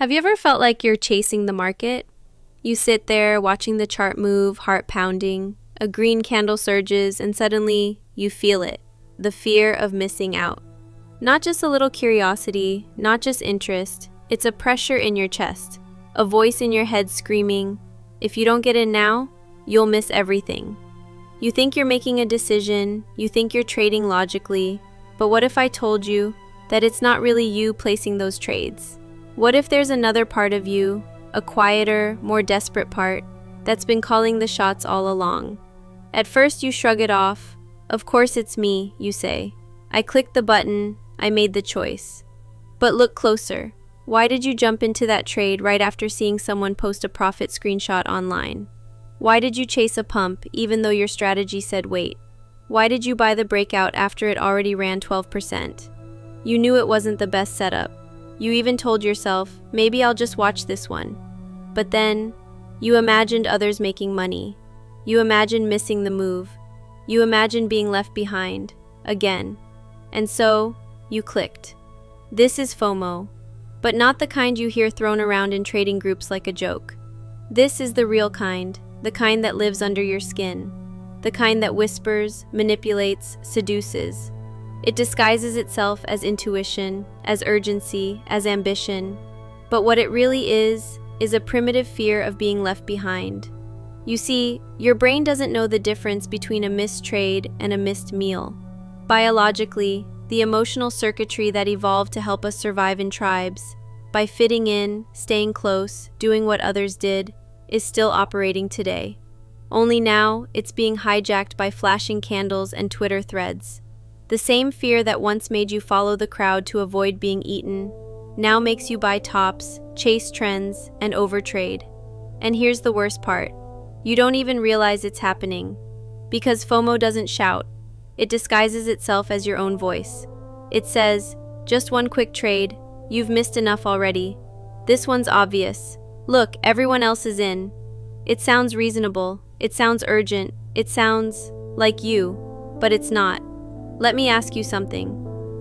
Have you ever felt like you're chasing the market? You sit there watching the chart move, heart pounding, a green candle surges, and suddenly you feel it, the fear of missing out. Not just a little curiosity, not just interest, it's a pressure in your chest, a voice in your head screaming, if you don't get in now, you'll miss everything. You think you're making a decision, you think you're trading logically, but what if I told you that it's not really you placing those trades? What if there's another part of you, a quieter, more desperate part, that's been calling the shots all along? At first you shrug it off. Of course it's me, you say. I clicked the button, I made the choice. But look closer. Why did you jump into that trade right after seeing someone post a profit screenshot online? Why did you chase a pump even though your strategy said wait? Why did you buy the breakout after it already ran 12%? You knew it wasn't the best setup. You even told yourself, maybe I'll just watch this one. But then, you imagined others making money. You imagined missing the move. You imagined being left behind, again. And so, you clicked. This is FOMO, but not the kind you hear thrown around in trading groups like a joke. This is the real kind, the kind that lives under your skin, the kind that whispers, manipulates, seduces. It disguises itself as intuition, as urgency, as ambition. But what it really is a primitive fear of being left behind. You see, your brain doesn't know the difference between a missed trade and a missed meal. Biologically, the emotional circuitry that evolved to help us survive in tribes, by fitting in, staying close, doing what others did, is still operating today. Only now, it's being hijacked by flashing candles and Twitter threads. The same fear that once made you follow the crowd to avoid being eaten, now makes you buy tops, chase trends, and overtrade. And here's the worst part. You don't even realize it's happening. Because FOMO doesn't shout. It disguises itself as your own voice. It says, just one quick trade, you've missed enough already. This one's obvious. Look, everyone else is in. It sounds reasonable. It sounds urgent. It sounds like you, but it's not. Let me ask you something.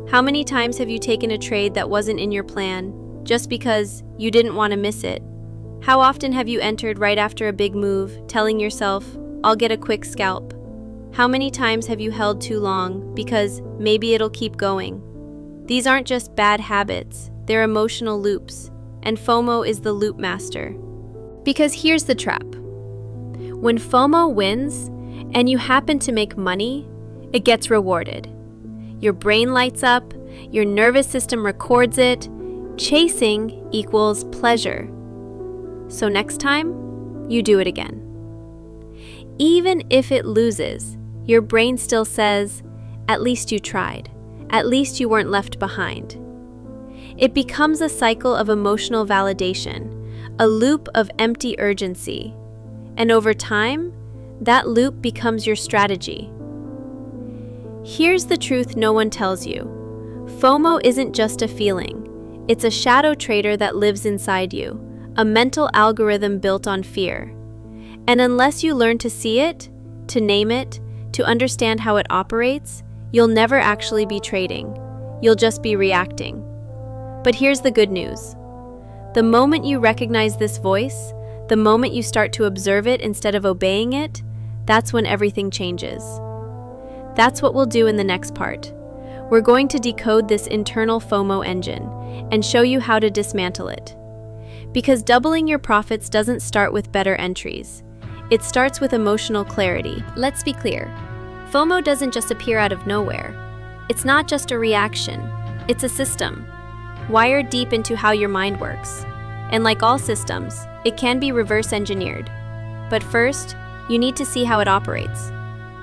How many times have you taken a trade that wasn't in your plan, just because you didn't want to miss it? How often have you entered right after a big move, telling yourself, I'll get a quick scalp? How many times have you held too long, because maybe it'll keep going? These aren't just bad habits, they're emotional loops, and FOMO is the loop master. Because here's the trap. When FOMO wins, and you happen to make money, it gets rewarded. Your brain lights up, your nervous system records it. Chasing equals pleasure. So next time, you do it again. Even if it loses, your brain still says, at least you tried. At least you weren't left behind. It becomes a cycle of emotional validation, a loop of empty urgency. And over time, that loop becomes your strategy. Here's the truth no one tells you. FOMO isn't just a feeling. It's a shadow trader that lives inside you, a mental algorithm built on fear. And unless you learn to see it, to name it, to understand how it operates, you'll never actually be trading. You'll just be reacting. But here's the good news. The moment you recognize this voice, the moment you start to observe it instead of obeying it, that's when everything changes. That's what we'll do in the next part. We're going to decode this internal FOMO engine and show you how to dismantle it. Because doubling your profits doesn't start with better entries. It starts with emotional clarity. Let's be clear. FOMO doesn't just appear out of nowhere. It's not just a reaction. It's a system, wired deep into how your mind works. And like all systems, it can be reverse engineered. But first, you need to see how it operates.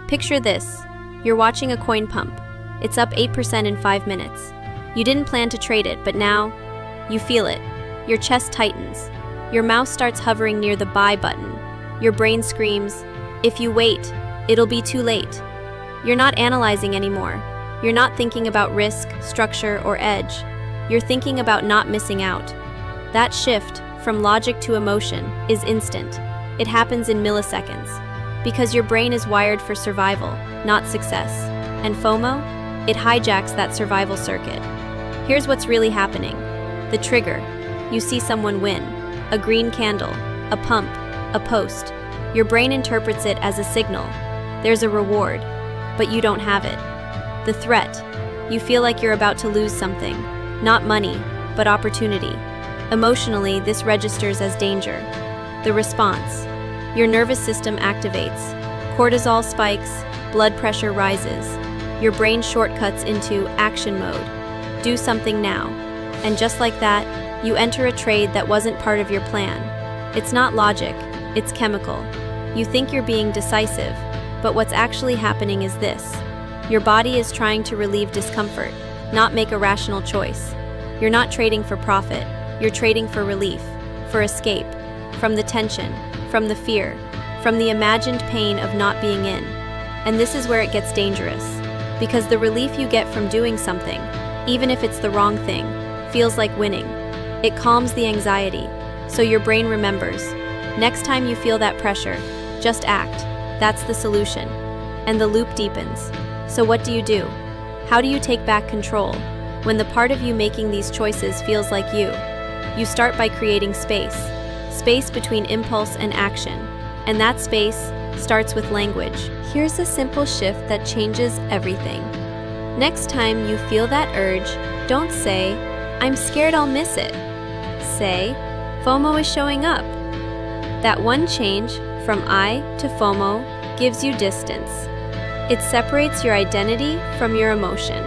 Picture this. You're watching a coin pump. It's up 8% in 5 minutes. You didn't plan to trade it, but now, you feel it. Your chest tightens. Your mouse starts hovering near the buy button. Your brain screams, if you wait, it'll be too late. You're not analyzing anymore. You're not thinking about risk, structure, or edge. You're thinking about not missing out. That shift, from logic to emotion, is instant. It happens in milliseconds. Because your brain is wired for survival, not success. And FOMO? It hijacks that survival circuit. Here's what's really happening. The trigger. You see someone win, a green candle, a pump, a post. Your brain interprets it as a signal. There's a reward, but you don't have it. The threat. You feel like you're about to lose something, not money, but opportunity. Emotionally, this registers as danger. The response. Your nervous system activates. Cortisol spikes, blood pressure rises. Your brain shortcuts into action mode. Do something now. And just like that, you enter a trade that wasn't part of your plan. It's not logic, it's chemical. You think you're being decisive, but what's actually happening is this. Your body is trying to relieve discomfort, not make a rational choice. You're not trading for profit, you're trading for relief, for escape, from the tension, from the fear, from the imagined pain of not being in. And this is where it gets dangerous, because the relief you get from doing something, even if it's the wrong thing, feels like winning. It calms the anxiety, so your brain remembers. Next time you feel that pressure, just act. That's the solution. And the loop deepens. So what do? How do you take back control? When the part of you making these choices feels like you start by creating space. Space between impulse and action. And that space starts with language. Here's a simple shift that changes everything. Next time you feel that urge, don't say, "I'm scared I'll miss it." Say, "FOMO is showing up." That one change, from I to FOMO, gives you distance. It separates your identity from your emotion.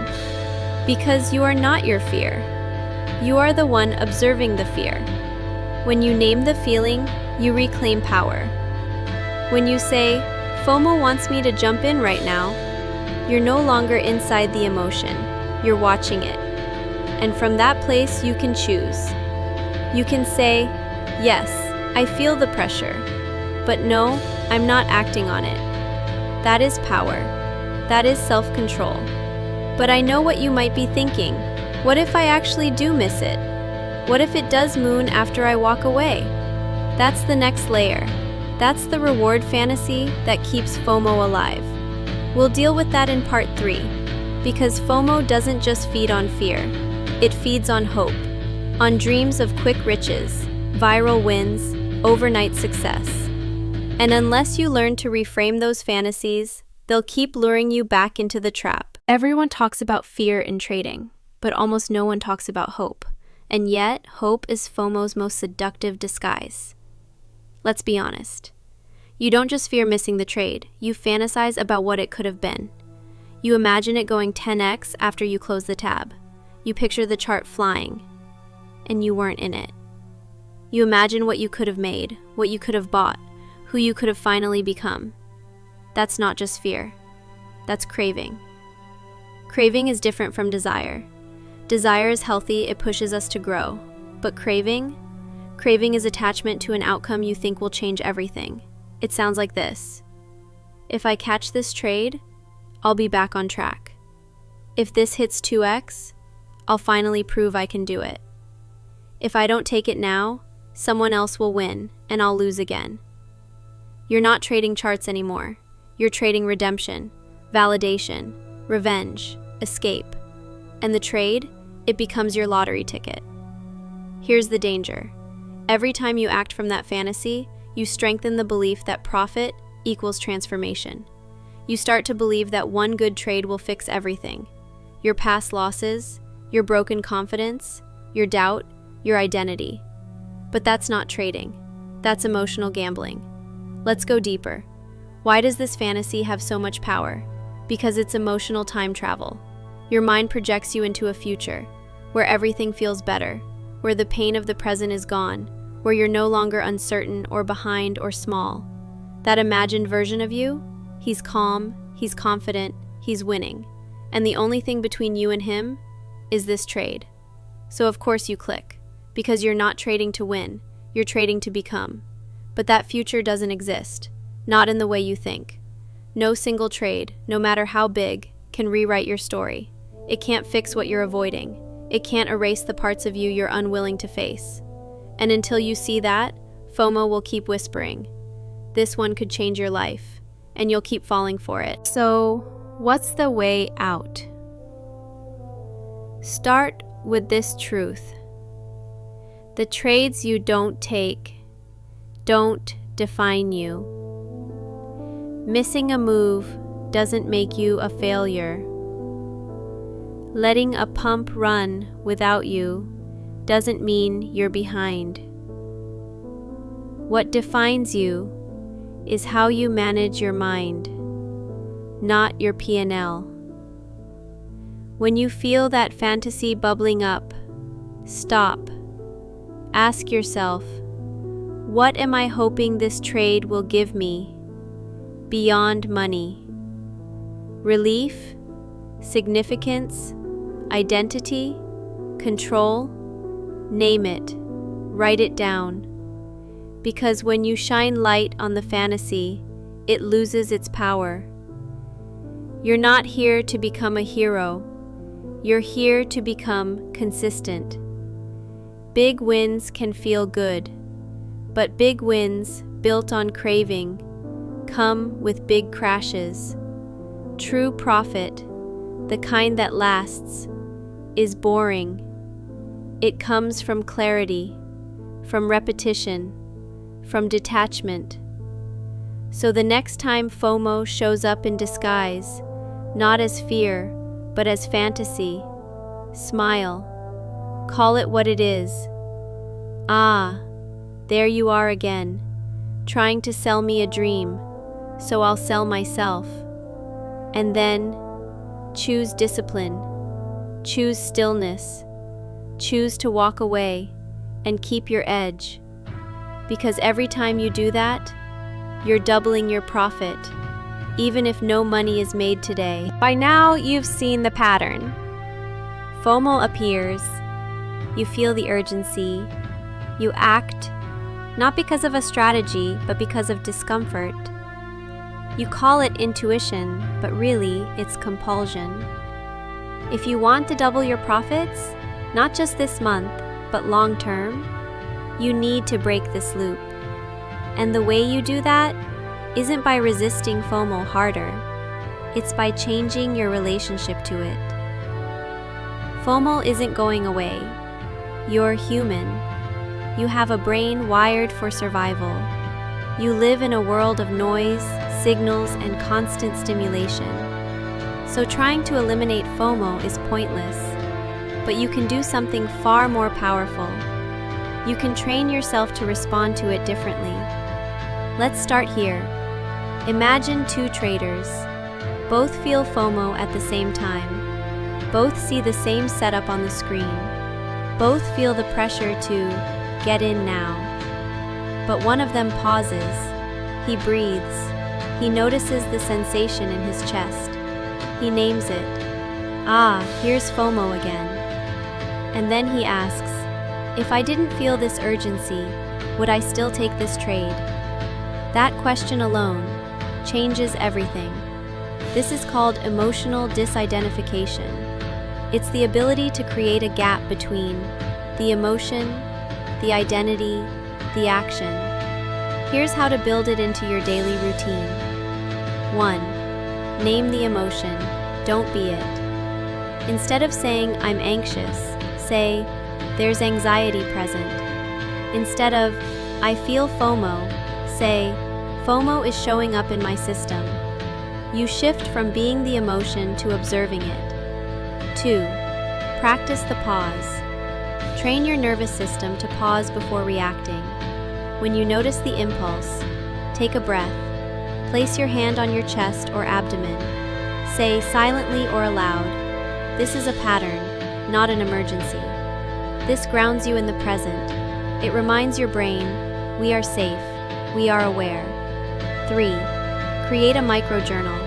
Because you are not your fear. You are the one observing the fear. When you name the feeling, you reclaim power. When you say, "FOMO wants me to jump in right now," you're no longer inside the emotion, you're watching it. And from that place you can choose. You can say, "Yes, I feel the pressure," but no, I'm not acting on it. That is power. That is self-control. But I know what you might be thinking. What if I actually do miss it? What if it does moon after I walk away? That's the next layer. That's the reward fantasy that keeps FOMO alive. We'll deal with that in part 3, because FOMO doesn't just feed on fear. It feeds on hope, on dreams of quick riches, viral wins, overnight success. And unless you learn to reframe those fantasies, they'll keep luring you back into the trap. Everyone talks about fear in trading, but almost no one talks about hope. And yet, hope is FOMO's most seductive disguise. Let's be honest. You don't just fear missing the trade, you fantasize about what it could have been. You imagine it going 10x after you close the tab. You picture the chart flying, and you weren't in it. You imagine what you could have made, what you could have bought, who you could have finally become. That's not just fear. That's craving. Craving is different from desire. Desire is healthy, it pushes us to grow. But craving is attachment to an outcome you think will change everything. It sounds like this. If I catch this trade, I'll be back on track. If this hits 2x, I'll finally prove I can do it. If I don't take it now, someone else will win, and I'll lose again. You're not trading charts anymore. You're trading redemption, validation, revenge, escape. And the trade, it becomes your lottery ticket. Here's the danger. Every time you act from that fantasy, you strengthen the belief that profit equals transformation. You start to believe that one good trade will fix everything. Your past losses, your broken confidence, your doubt, your identity. But that's not trading. That's emotional gambling. Let's go deeper. Why does this fantasy have so much power? Because it's emotional time travel. Your mind projects you into a future where everything feels better, where the pain of the present is gone, where you're no longer uncertain or behind or small. That imagined version of you, he's calm, he's confident, he's winning. And the only thing between you and him is this trade. So of course you click, because you're not trading to win, you're trading to become. But that future doesn't exist, not in the way you think. No single trade, no matter how big, can rewrite your story. It can't fix what you're avoiding. It can't erase the parts of you you're unwilling to face. And until you see that, FOMO will keep whispering. This one could change your life, and you'll keep falling for it. So, what's the way out? Start with this truth. The trades you don't take don't define you. Missing a move doesn't make you a failure. Letting a pump run without you doesn't mean you're behind. What defines you is how you manage your mind, not your P&L. When you feel that fantasy bubbling up, stop. Ask yourself, what am I hoping this trade will give me beyond money? Relief, significance, identity, control? Name it. Write it down. Because when you shine light on the fantasy, it loses its power. You're not here to become a hero. You're here to become consistent. Big wins can feel good, but big wins built on craving come with big crashes. True profit, the kind that lasts, is boring. It comes from clarity, from repetition, from detachment. So the next time FOMO shows up in disguise, not as fear, but as fantasy, smile. Call it what it is. Ah, there you are again, trying to sell me a dream, so I'll sell myself. And then, choose discipline, choose stillness, choose to walk away and keep your edge. Because every time you do that, you're doubling your profit, even if no money is made today. By now, you've seen the pattern. FOMO appears, you feel the urgency, you act, not because of a strategy, but because of discomfort. You call it intuition, but really, it's compulsion. If you want to double your profits, not just this month, but long term, you need to break this loop. And the way you do that isn't by resisting FOMO harder, it's by changing your relationship to it. FOMO isn't going away. You're human. You have a brain wired for survival. You live in a world of noise, signals, and constant stimulation. So trying to eliminate FOMO is pointless, but you can do something far more powerful. You can train yourself to respond to it differently. Let's start here. Imagine two traders. Both feel FOMO at the same time. Both see the same setup on the screen. Both feel the pressure to get in now. But one of them pauses. He breathes. He notices the sensation in his chest. He names it. Ah, here's FOMO again. And then he asks, if I didn't feel this urgency, would I still take this trade? That question alone changes everything. This is called emotional disidentification. It's the ability to create a gap between the emotion, the identity, the action. Here's how to build it into your daily routine. 1. Name the emotion. Don't be it. Instead of saying, I'm anxious, say, there's anxiety present. Instead of, I feel FOMO, say, FOMO is showing up in my system. You shift from being the emotion to observing it. 2. Practice the pause. Train your nervous system to pause before reacting. When you notice the impulse, take a breath. Place your hand on your chest or abdomen. Say silently or aloud, this is a pattern, not an emergency. This grounds you in the present. It reminds your brain, we are safe, we are aware. 3. Create a micro-journal.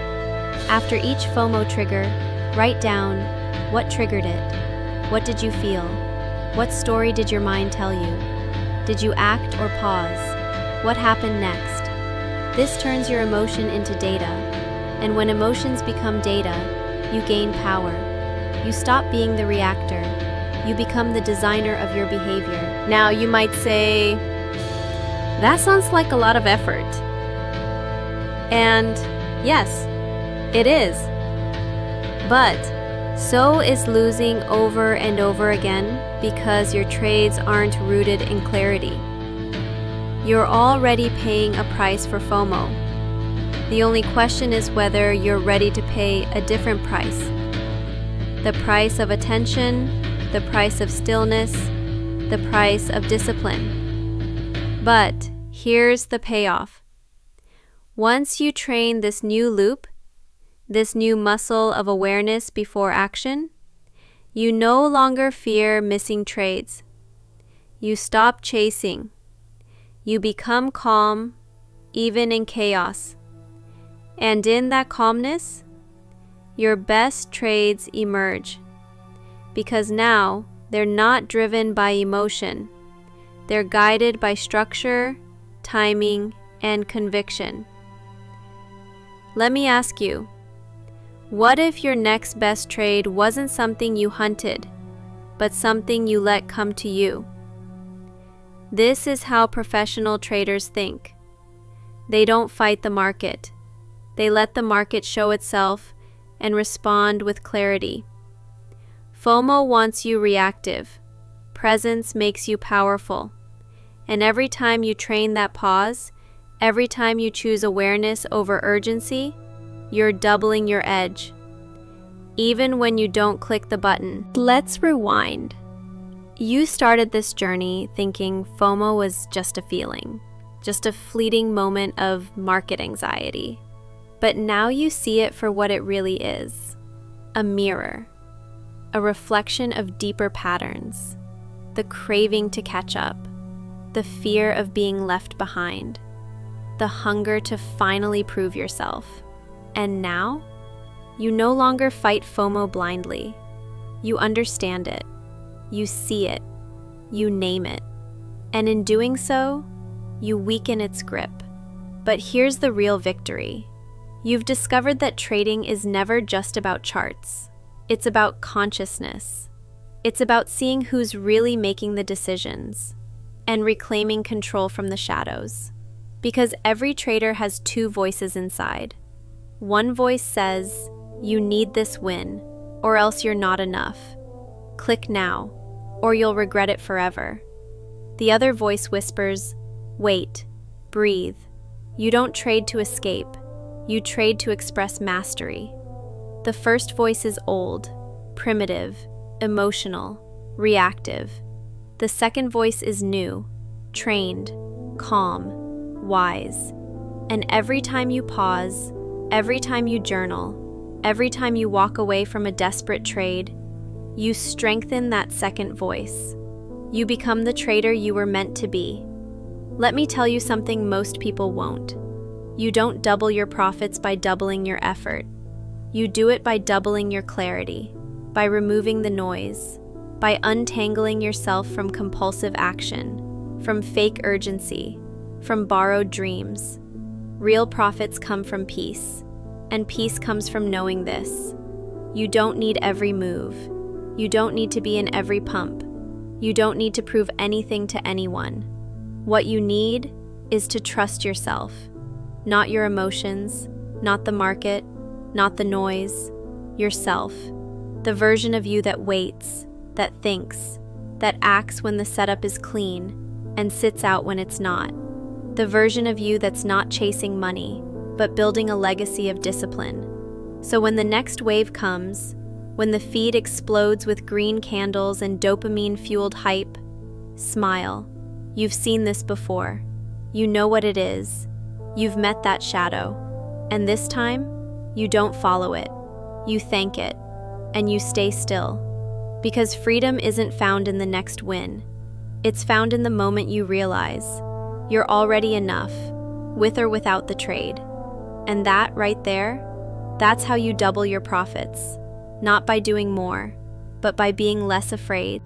After each FOMO trigger, write down, what triggered it? What did you feel? What story did your mind tell you? Did you act or pause? What happened next? This turns your emotion into data, and when emotions become data, you gain power. You stop being the reactor. You become the designer of your behavior. Now you might say, that sounds like a lot of effort. And yes, it is. But so is losing over and over again. because your trades aren't rooted in clarity. You're already paying a price for FOMO. The only question is whether you're ready to pay a different price. The price of attention, the price of stillness, the price of discipline. But here's the payoff. Once you train this new loop, this new muscle of awareness before action, you no longer fear missing trades. You stop chasing. You become calm, even in chaos. And in that calmness, your best trades emerge. Because now, they're not driven by emotion. They're guided by structure, timing, and conviction. Let me ask you, what if your next best trade wasn't something you hunted, but something you let come to you? This is how professional traders think. They don't fight the market. They let the market show itself and respond with clarity. FOMO wants you reactive. Presence makes you powerful. And every time you train that pause, every time you choose awareness over urgency, you're doubling your edge. Even when you don't click the button. Let's rewind. You started this journey thinking FOMO was just a feeling, just a fleeting moment of market anxiety. But now you see it for what it really is. A mirror. A reflection of deeper patterns. The craving to catch up. The fear of being left behind. The hunger to finally prove yourself. And now, you no longer fight FOMO blindly. You understand it. You see it. You name it. And in doing so, you weaken its grip. But here's the real victory. You've discovered that trading is never just about charts. It's about consciousness. It's about seeing who's really making the decisions and reclaiming control from the shadows. Because every trader has two voices inside. One voice says, you need this win, or else you're not enough. Click now, or you'll regret it forever. The other voice whispers, wait, breathe. You don't trade to escape. You trade to express mastery. The first voice is old, primitive, emotional, reactive. The second voice is new, trained, calm, wise. And every time you pause, every time you journal, every time you walk away from a desperate trade, you strengthen that second voice. You become the trader you were meant to be. Let me tell you something most people won't. You don't double your profits by doubling your effort. You do it by doubling your clarity, by removing the noise, by untangling yourself from compulsive action, from fake urgency, from borrowed dreams. Real profits come from peace, and peace comes from knowing this. You don't need every move. You don't need to be in every pump. You don't need to prove anything to anyone. What you need is to trust yourself, not your emotions, not the market, not the noise, yourself, the version of you that waits, that thinks, that acts when the setup is clean, and sits out when it's not. The version of you that's not chasing money, but building a legacy of discipline. So when the next wave comes, when the feed explodes with green candles and dopamine-fueled hype, smile. You've seen this before. You know what it is. You've met that shadow. And this time, you don't follow it. You thank it. And you stay still. Because freedom isn't found in the next win. It's found in the moment you realize you're already enough, with or without the trade. And that right there, that's how you double your profits. Not by doing more, but by being less afraid.